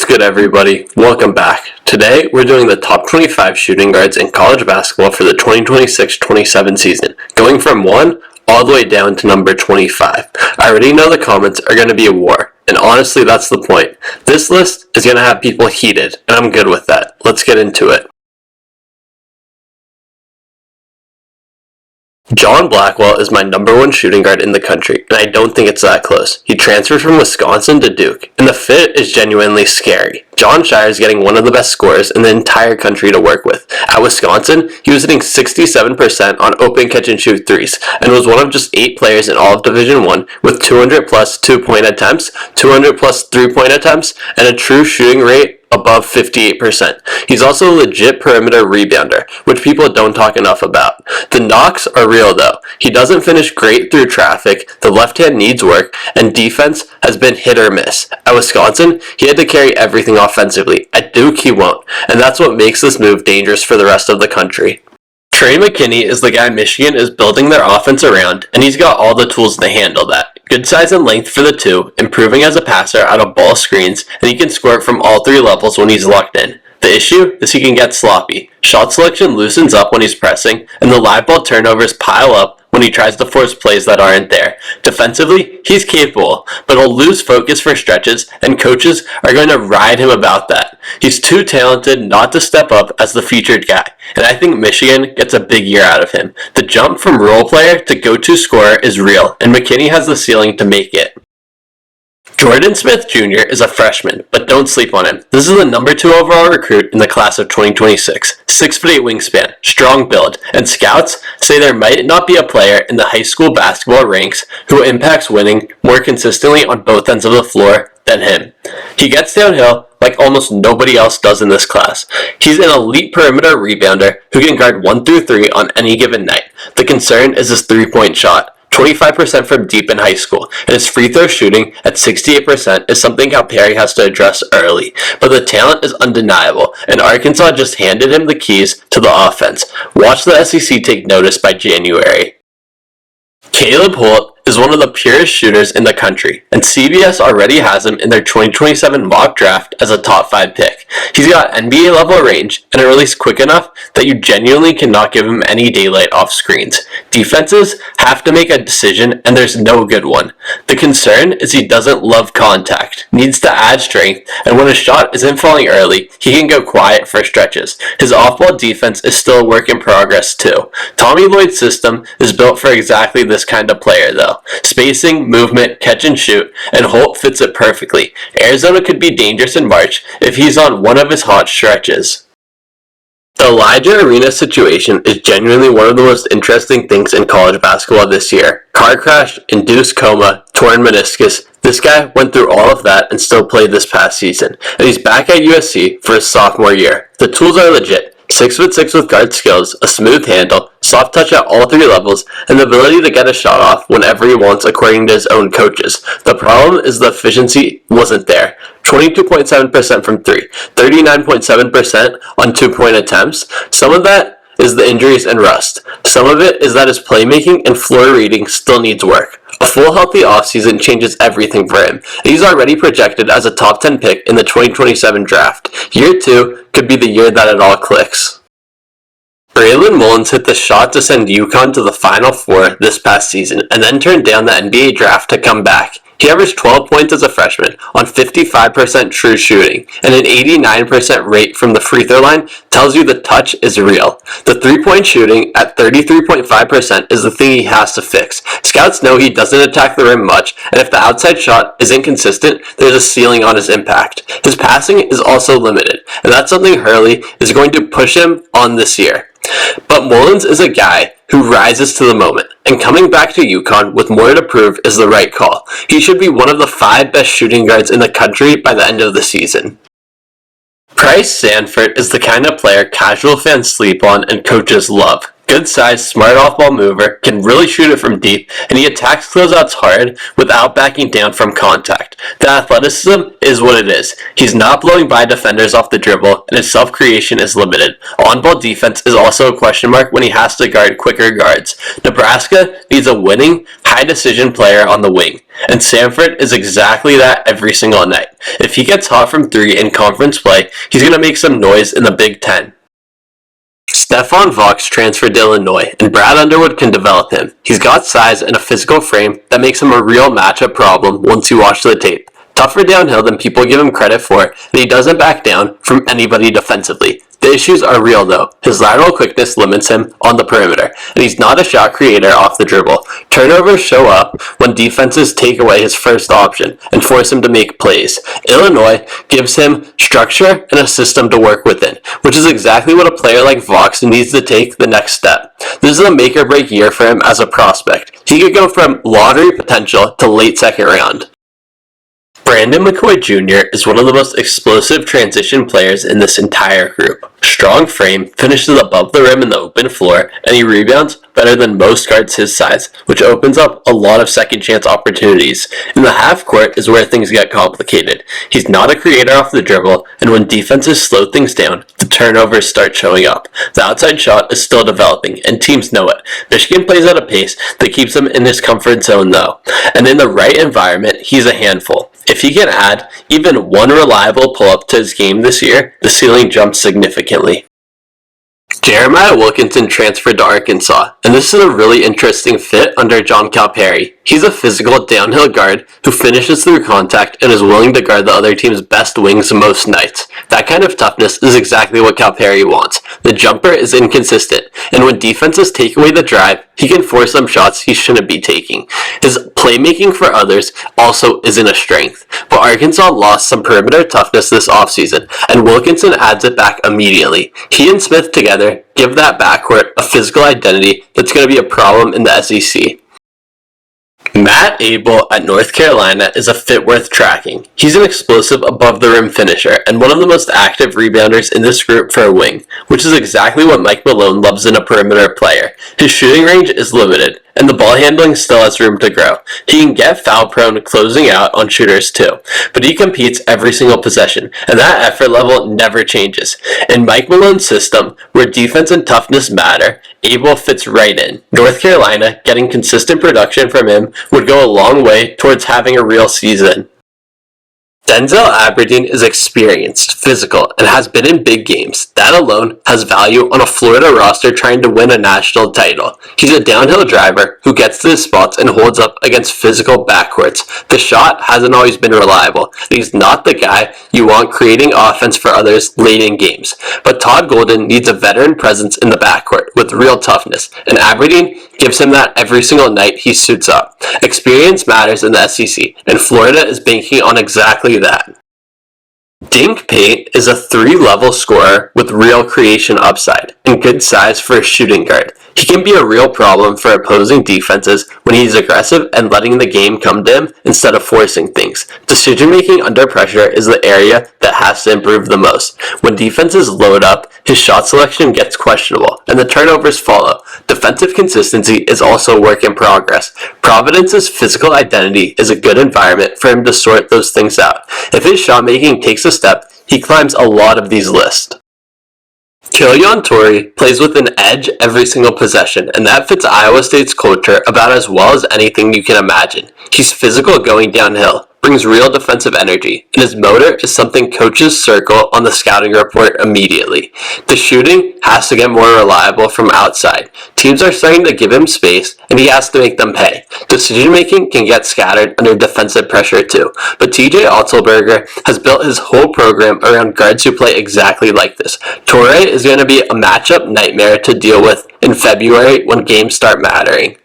What's good, everybody? Welcome back. Today, we're doing the top 25 shooting guards in college basketball for the 2026-27 season, going from 1 all the way down to number 25. I already know the comments are going to be a war, and honestly, that's the point. This list is going to have people heated, and I'm good with that. Let's get into it. John Blackwell is my number 1 shooting guard in the country, and I don't think it's that close. He transferred from Wisconsin to Duke, and the fit is genuinely scary. Jon Scheyer is getting one of the best scorers in the entire country to work with. At Wisconsin, he was hitting 67% on open catch and shoot threes, and was one of just 8 players in all of Division I with 200 plus 2-point attempts, 200 plus 3-point attempts, and a true shooting rate above 58%. He's also a legit perimeter rebounder, which people don't talk enough about. The knocks are real though. He doesn't finish great through traffic, the left hand needs work, and defense has been hit or miss. At Wisconsin, he had to carry everything offensively. At Duke, he won't, and that's what makes this move dangerous for the rest of the country. Trey McKenney is the guy Michigan is building their offense around, and he's got all the tools to handle that. Good size and length for the 2, improving as a passer out of ball screens, and he can score from all 3 levels when he's locked in. The issue is he can get sloppy. Shot selection loosens up when he's pressing, and the live ball turnovers pile up when he tries to force plays that aren't there. Defensively, he's capable, but he'll lose focus for stretches, and coaches are going to ride him about that. He's too talented not to step up as the featured guy, and I think Michigan gets a big year out of him. The jump from role player to go-to scorer is real, and McKenney has the ceiling to make it. Jordan Smith Jr. is a freshman, but don't sleep on him. This is the number 2 overall recruit in the class of 2026. 6'8" wingspan, strong build, and scouts say there might not be a player in the high school basketball ranks who impacts winning more consistently on both ends of the floor than him. He gets downhill like almost nobody else does in this class. He's an elite perimeter rebounder who can guard 1 through 3 on any given night. The concern is his 3-point shot. 25% from deep in high school, and his free throw shooting at 68% is something Calipari has to address early. But the talent is undeniable, and Arkansas just handed him the keys to the offense. Watch the SEC take notice by January. Caleb Holt is one of the purest shooters in the country, and CBS already has him in their 2027 mock draft as a top 5 pick. He's got NBA level range and a release quick enough that you genuinely cannot give him any daylight off screens. Defenses have to make a decision, and there's no good one. The concern is he doesn't love contact, needs to add strength, and when a shot isn't falling early, he can go quiet for stretches. His off-ball defense is still a work in progress too. Tommy Lloyd's system is built for exactly this kind of player though. Spacing, movement, catch and shoot, and Holt fits it perfectly. Arizona could be dangerous in March if he's on one of his hot stretches. The Alijah Arenas situation is genuinely one of the most interesting things in college basketball this year. Car crash, induced coma, torn meniscus. This guy went through all of that and still played this past season, and he's back at USC for his sophomore year. The tools are legit. 6'6" with guard skills, a smooth handle, soft touch at all 3 levels, and the ability to get a shot off whenever he wants according to his own coaches. The problem is the efficiency wasn't there. 22.7% from 3, 39.7% on 2-point attempts. Some of that is the injuries and rust. Some of it is that his playmaking and floor reading still needs work. A full healthy offseason changes everything for him. He's already projected as a top 10 pick in the 2027 draft. Year 2 could be the year that it all clicks. Braylon Mullins hit the shot to send UConn to the Final Four this past season, and then turned down the NBA draft to come back. He averaged 12 points as a freshman on 55% true shooting, and an 89% rate from the free throw line tells you the touch is real. The 3-point shooting at 33.5% is the thing he has to fix. Scouts know he doesn't attack the rim much, and if the outside shot is inconsistent, there's a ceiling on his impact. His passing is also limited, and that's something Hurley is going to push him on this year. But Mullins is a guy who rises to the moment, and coming back to UConn with more to prove is the right call. He should be one of the 5 best shooting guards in the country by the end of the season. Pryce Sandfort is the kind of player casual fans sleep on and coaches love. Good size, smart off-ball mover, can really shoot it from deep, and he attacks closeouts hard without backing down from contact. The athleticism is what it is. He's not blowing by defenders off the dribble, and his self-creation is limited. On-ball defense is also a question mark when he has to guard quicker guards. Nebraska needs a winning, high-decision player on the wing, and Sandfort is exactly that every single night. If he gets hot from three in conference play, he's going to make some noise in the Big Ten. Stefan Vaaks transferred to Illinois, and Brad Underwood can develop him. He's got size and a physical frame that makes him a real matchup problem once you watch the tape. Tougher downhill than people give him credit for, and he doesn't back down from anybody defensively. The issues are real though. His lateral quickness limits him on the perimeter, and he's not a shot creator off the dribble. Turnovers show up when defenses take away his first option and force him to make plays. Illinois gives him structure and a system to work within, which is exactly what a player like Vaaks needs to take the next step. This is a make or break year for him as a prospect. He could go from lottery potential to late second round. McCoy Jr. is one of the most explosive transition players in this entire group. Strong frame, finishes above the rim in the open floor, and he rebounds better than most guards his size, which opens up a lot of second chance opportunities. In the half court is where things get complicated. He's not a creator off the dribble, and when defenses slow things down, the turnovers start showing up. The outside shot is still developing, and teams know it. Michigan plays at a pace that keeps him in his comfort zone though, and in the right environment, he's a handful. If he can add even one reliable pull-up to his game this year, the ceiling jumps significantly. Jeremiah Wilkinson transferred to Arkansas, and this is a really interesting fit under John Calipari. He's a physical downhill guard who finishes through contact and is willing to guard the other team's best wings most nights. That kind of toughness is exactly what Calipari wants. The jumper is inconsistent, and when defenses take away the drive, he can force some shots he shouldn't be taking. His playmaking for others also isn't a strength, but Arkansas lost some perimeter toughness this offseason, and Wilkinson adds it back immediately. He and Smith together give that backcourt a physical identity that's going to be a problem in the SEC. Matt Abel at North Carolina is a fit worth tracking. He's an explosive above-the-rim finisher and one of the most active rebounders in this group for a wing, which is exactly what Mike Malone loves in a perimeter player. His shooting range is limited, and the ball handling still has room to grow. He can get foul-prone closing out on shooters too, but he competes every single possession, and that effort level never changes. In Mike Malone's system, where defense and toughness matter, Abel fits right in. North Carolina, getting consistent production from him would go a long way towards having a real season. Denzel Aberdeen is experienced, physical, and has been in big games. That alone has value on a Florida roster trying to win a national title. He's a downhill driver who gets to his spots and holds up against physical backcourts. The shot hasn't always been reliable. He's not the guy you want creating offense for others late in games. But Todd Golden needs a veteran presence in the backcourt with real toughness, and Aberdeen gives him that every single night he suits up. Experience matters in the SEC, and Florida is banking on exactly that. Dink Pate is a 3-level scorer with real creation upside and good size for a shooting guard. He can be a real problem for opposing defenses when he's aggressive and letting the game come to him instead of forcing things. Decision making under pressure is the area that has to improve the most. When defenses load up, his shot selection gets questionable and the turnovers follow. Defensive consistency is also a work in progress. Providence's physical identity is a good environment for him to sort those things out. If his shot making takes a step, he climbs a lot of these lists. Killyan Toure plays with an edge every single possession, and that fits Iowa State's culture about as well as anything you can imagine. He's physical going downhill, brings real defensive energy, and his motor is something coaches circle on the scouting report immediately. The shooting has to get more reliable from outside. Teams are starting to give him space, and he has to make them pay. Decision making can get scattered under defensive pressure too, but TJ Otzelberger has built his whole program around guards who play exactly like this. Toure is going to be a matchup nightmare to deal with in February when games start mattering.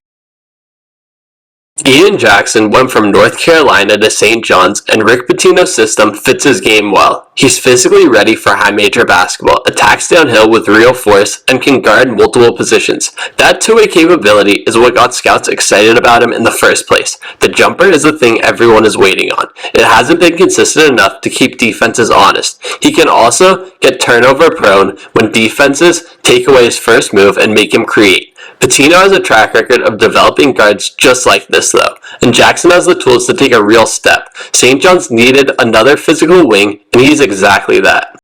Ian Jackson went from North Carolina to St. John's, and Rick Pitino's system fits his game well. He's physically ready for high major basketball, attacks downhill with real force, and can guard multiple positions. That two-way capability is what got scouts excited about him in the first place. The jumper is the thing everyone is waiting on. It hasn't been consistent enough to keep defenses honest. He can also get turnover prone when defenses take away his first move and make him create. Pitino has a track record of developing guards just like this though, and Jackson has the tools to take a real step. St. John's needed another physical wing, and he's exactly that.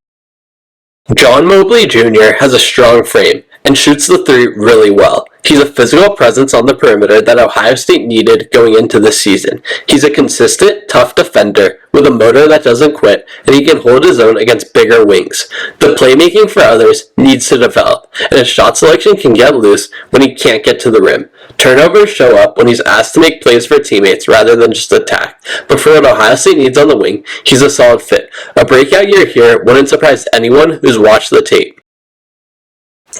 John Mobley Jr. has a strong frame and shoots the three really well. He's a physical presence on the perimeter that Ohio State needed going into this season. He's a consistent, tough defender with a motor that doesn't quit, and he can hold his own against bigger wings. The playmaking for others needs to develop, and his shot selection can get loose when he can't get to the rim. Turnovers show up when he's asked to make plays for teammates rather than just attack. But for what Ohio State needs on the wing, he's a solid fit. A breakout year here wouldn't surprise anyone who's watched the tape.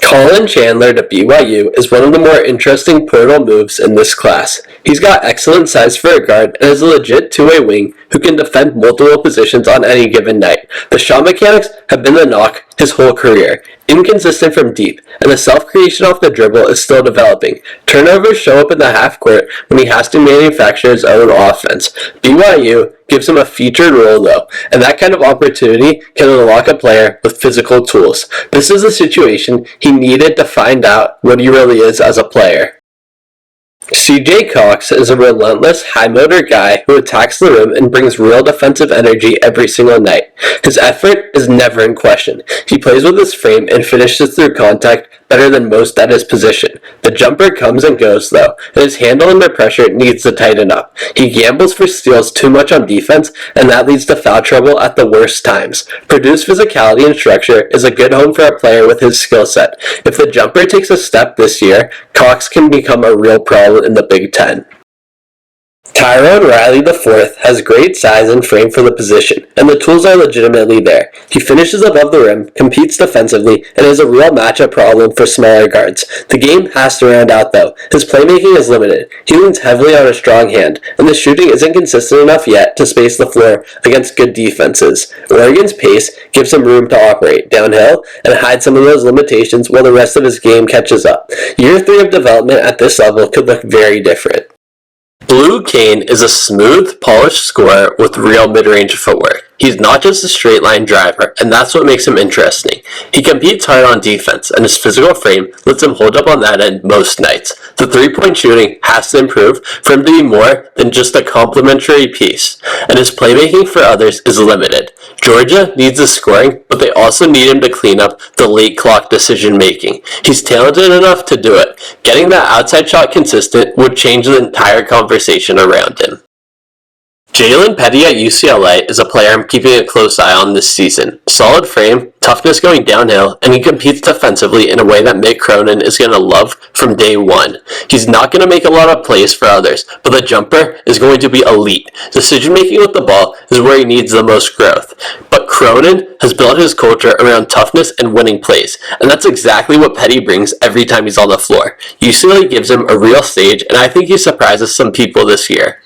Collin Chandler to BYU is one of the more interesting portal moves in this class. He's got excellent size for a guard and is a legit two-way wing who can defend multiple positions on any given night. The shot mechanics have been the knock his whole career. Inconsistent from deep, and the self-creation off the dribble is still developing. Turnovers show up in the half court when he has to manufacture his own offense. BYU gives him a featured role though, and that kind of opportunity can unlock a player with physical tools. This is a situation he needed to find out what he really is as a player. CJ Cox is a relentless, high-motor guy who attacks the rim and brings real defensive energy every single night. His effort is never in question. He plays with his frame and finishes through contact better than most at his position. The jumper comes and goes though, and his handle under pressure needs to tighten up. He gambles for steals too much on defense, and that leads to foul trouble at the worst times. Produced physicality and structure is a good home for a player with his skill set. If the jumper takes a step this year, Cox can become a real problem in the Big Ten. Tyrone Riley IV has great size and frame for the position, and the tools are legitimately there. He finishes above the rim, competes defensively, and is a real matchup problem for smaller guards. The game has to round out though. His playmaking is limited. He leans heavily on a strong hand, and the shooting isn't consistent enough yet to space the floor against good defenses. Oregon's pace gives him room to operate downhill and hide some of those limitations while the rest of his game catches up. Year 3 of development at this level could look very different. Blue Cain is a smooth, polished scorer with real mid-range footwork. He's not just a straight-line driver, and that's what makes him interesting. He competes hard on defense, and his physical frame lets him hold up on that end most nights. The three-point shooting has to improve for him to be more than just a complementary piece, and his playmaking for others is limited. Georgia needs the scoring, but they also need him to clean up the late clock decision-making. He's talented enough to do it. Getting that outside shot consistent would change the entire conversation around him. Jaylen Petty at UCLA is a player I'm keeping a close eye on this season. Solid frame, toughness going downhill, and he competes defensively in a way that Mick Cronin is going to love from day one. He's not going to make a lot of plays for others, but the jumper is going to be elite. Decision making with the ball is where he needs the most growth. But Cronin has built his culture around toughness and winning plays, and that's exactly what Petty brings every time he's on the floor. UCLA gives him a real stage, and I think he surprises some people this year.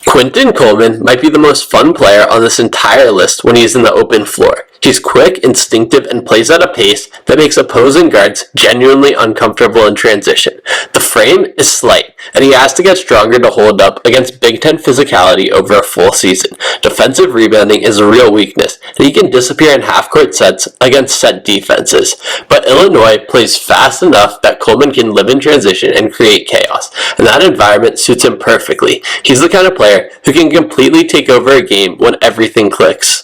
Quentin Coleman might be the most fun player on this entire list when he's in the open floor. He's quick, instinctive, and plays at a pace that makes opposing guards genuinely uncomfortable in transition. The frame is slight, and he has to get stronger to hold up against Big Ten physicality over a full season. Defensive rebounding is a real weakness, and he can disappear in half-court sets against set defenses. But Illinois plays fast enough that Coleman can live in transition and create chaos, and that environment suits him perfectly. He's the kind of player who can completely take over a game when everything clicks.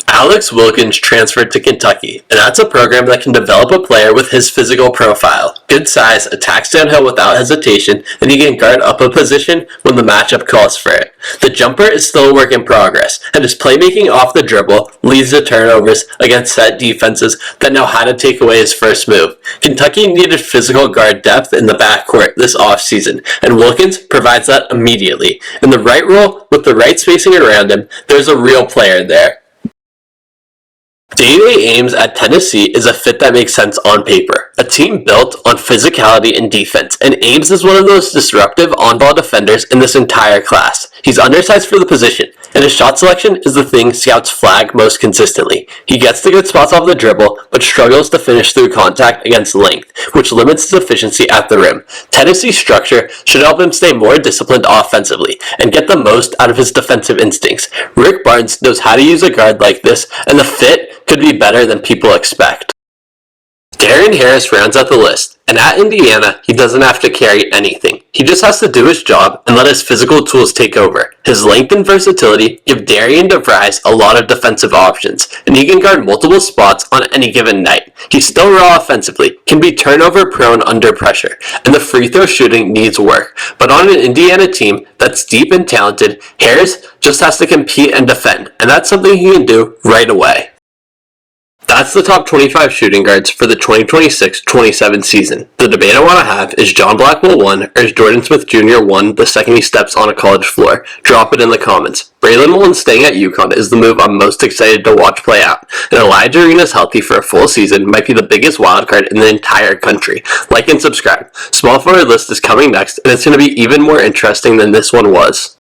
Alex Wilkins transferred to Kentucky, and that's a program that can develop a player with his physical profile. Good size, attacks downhill without hesitation, and he can guard up a position when the matchup calls for it. The jumper is still a work in progress, and his playmaking off the dribble leads to turnovers against set defenses that know how to take away his first move. Kentucky needed physical guard depth in the backcourt this offseason, and Wilkins provides that immediately. In the right role, with the right spacing around him, there's a real player there. Dai Dai Ames at Tennessee is a fit that makes sense on paper. A team built on physicality and defense, and Ames is one of those disruptive on-ball defenders in this entire class. He's undersized for the position, and his shot selection is the thing scouts flag most consistently. He gets the good spots off the dribble, but struggles to finish through contact against length, which limits his efficiency at the rim. Tennessee's structure should help him stay more disciplined offensively, and get the most out of his defensive instincts. Rick Barnes knows how to use a guard like this, and the fit could be better than people expect. Darren Harris rounds out the list, and at Indiana, he doesn't have to carry anything. He just has to do his job and let his physical tools take over. His length and versatility give Darian DeVries a lot of defensive options, and he can guard multiple spots on any given night. He's still raw offensively, can be turnover prone under pressure, and the free throw shooting needs work. But on an Indiana team that's deep and talented, Harris just has to compete and defend, and that's something he can do right away. That's the top 25 shooting guards for the 2026-27 season. The debate I want to have is John Blackwell 1 or is Jordan Smith Jr. 1 the second he steps on a college floor? Drop it in the comments. Braylon Mullins staying at UConn is the move I'm most excited to watch play out. And Alijah Arenas healthy for a full season might be the biggest wildcard in the entire country. Like and subscribe. Small forward list is coming next, and it's going to be even more interesting than this one was.